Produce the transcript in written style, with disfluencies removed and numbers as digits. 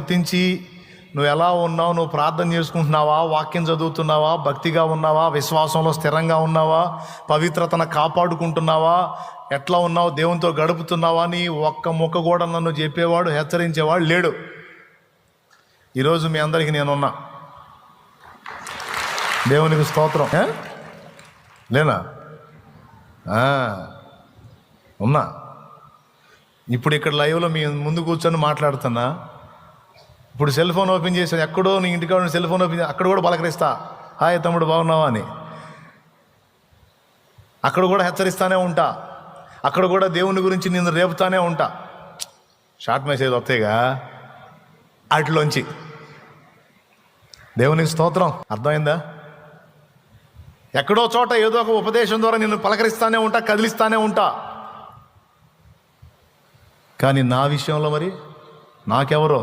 గుర్తించి నువ్వు ఎలా ఉన్నావు, నువ్వు ప్రార్థన చేసుకుంటున్నావా, వాక్యం చదువుతున్నావా, భక్తిగా ఉన్నావా, విశ్వాసంలో స్థిరంగా ఉన్నావా, పవిత్రతను కాపాడుకుంటున్నావా, ఎట్లా ఉన్నావు, దేవునితో గడుపుతున్నావా అని ఒక్క ముక్క కూడా నన్ను చెప్పేవాడు, హెచ్చరించేవాడు లేడు. ఈరోజు మీ అందరికీ నేనున్నా. దేవునికి స్తోత్రం. లేనా? ఉన్నా. ఇప్పుడు ఇక్కడ లైవ్లో మీ ముందు కూర్చొని మాట్లాడుతున్నా. ఇప్పుడు సెల్ ఫోన్ ఓపెన్ చేసి ఎక్కడో నీ ఇంటికాడ సెల్ ఫోన్ ఓపెన్ చేసి అక్కడ కూడా పలకరిస్తా, హాయ్ తమ్ముడు బాగున్నావా అని. అక్కడ కూడా హెచ్చరిస్తానే ఉంటా, అక్కడ కూడా దేవుని గురించి నేను రేపుతానే ఉంటా. షార్ట్ మెసేజ్ వస్తాయిగా వాటిలోంచి. దేవునికి స్తోత్రం. అర్థమైందా? ఎక్కడో చోట ఏదో ఒక ఉపదేశం ద్వారా నిన్ను పలకరిస్తానే ఉంటా, కదిలిస్తానే ఉంటా. కానీ నా విషయంలో మరి నాకెవరో